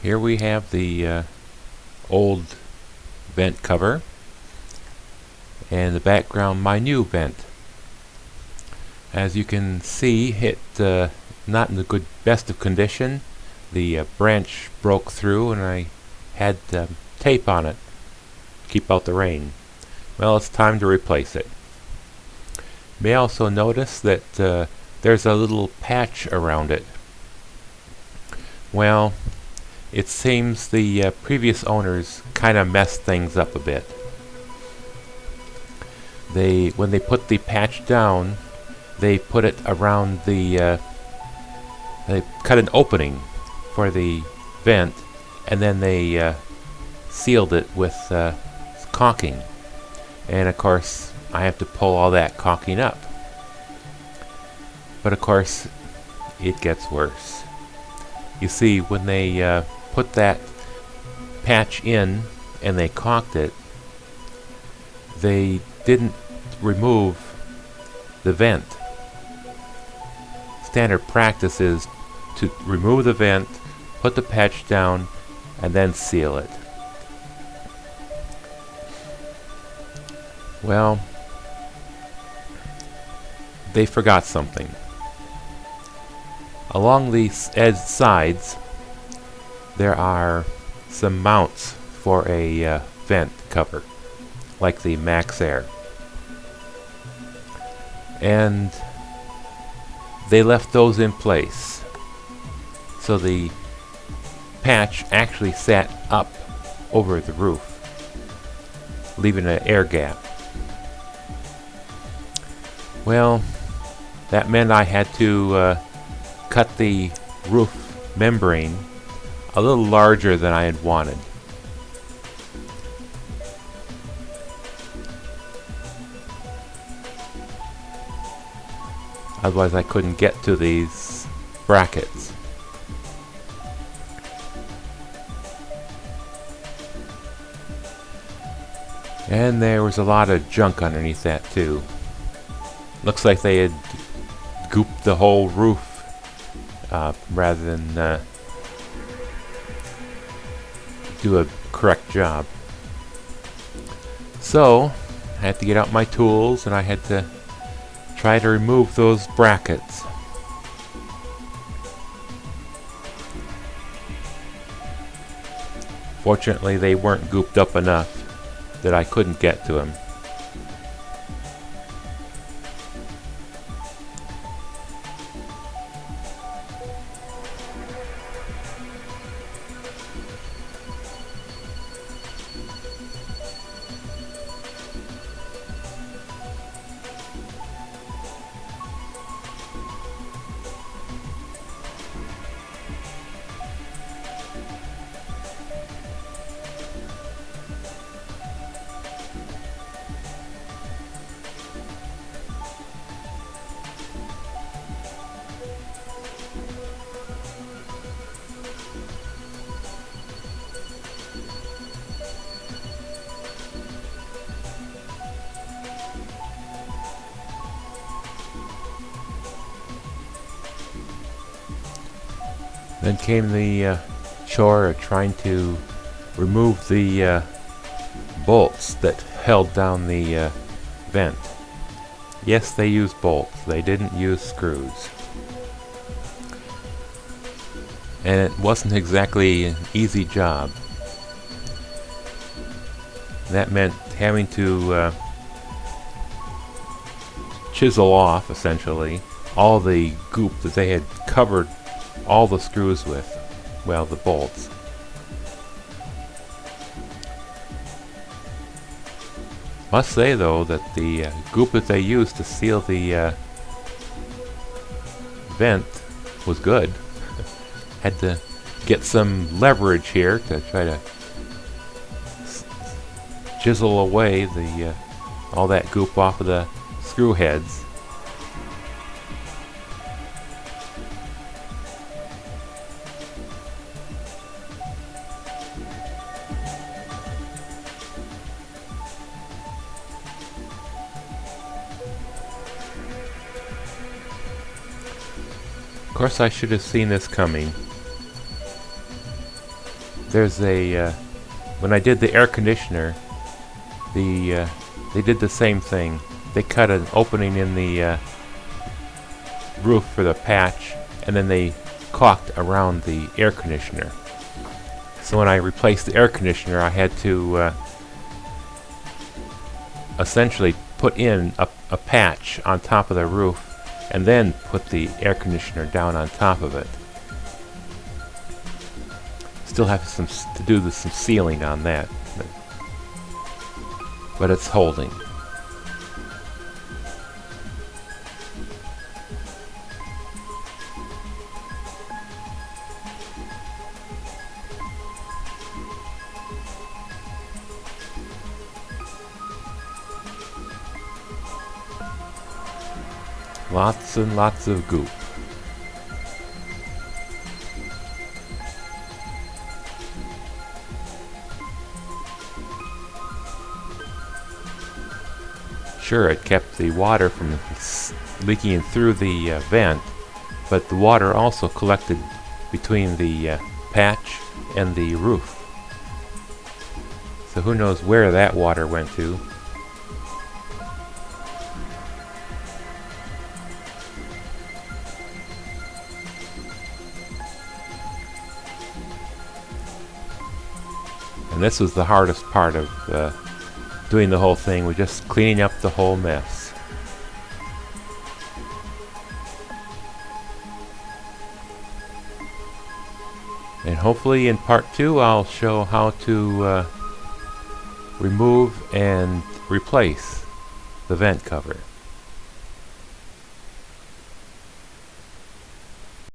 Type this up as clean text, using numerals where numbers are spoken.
Here we have the old vent cover, and the background my new vent. As you can see, it not in the best of condition. The branch broke through and I had tape on it to keep out the rain. Well, it's time to replace it. You may also notice that there's a little patch around it. Well, it seems the previous owners kind of messed things up a bit. When they put the patch down, they put it around they cut an opening for the vent, and then they sealed it with caulking. And of course, I have to pull all that caulking up. But of course, it gets worse. You see, when they put that patch in and they caulked it, they didn't remove the vent. Standard practice is to remove the vent, put the patch down, and then seal it. Well, they forgot something. Along the edge sides, there are some mounts for a vent cover, like the Max Air. And they left those in place. So the patch actually sat up over the roof, leaving an air gap. Well, that meant I had to cut the roof membrane a little larger than I had wanted. Otherwise I couldn't get to these brackets. And there was a lot of junk underneath that too. Looks like they had gooped the whole roof rather than do a correct job. So I had to get out my tools and I had to try to remove those brackets. Fortunately, they weren't gooped up enough that I couldn't get to them. Then came the chore of trying to remove the bolts that held down the vent. Yes, they used bolts. They didn't use screws. And it wasn't exactly an easy job. That meant having to chisel off, essentially, all the goop that they had covered all the screws with, well, the bolts. Must say though that the goop that they used to seal the vent was good. Had to get some leverage here to try to chisel away the all that goop off of the screw heads. Of course, I should have seen this coming. There's a when I did the air conditioner, they did the same thing. They cut an opening in the roof for the patch, and then they caulked around the air conditioner. So when I replaced the air conditioner, I had to essentially put in a patch on top of the roof and then put the air conditioner down on top of it. Still have to do some sealing on that, but it's holding. Lots and lots of goop. Sure, it kept the water from leaking through the vent, but the water also collected between the patch and the roof. So who knows where that water went to. And this was the hardest part of doing the whole thing, was just cleaning up the whole mess. And hopefully in part 2 I'll show how to remove and replace the vent cover.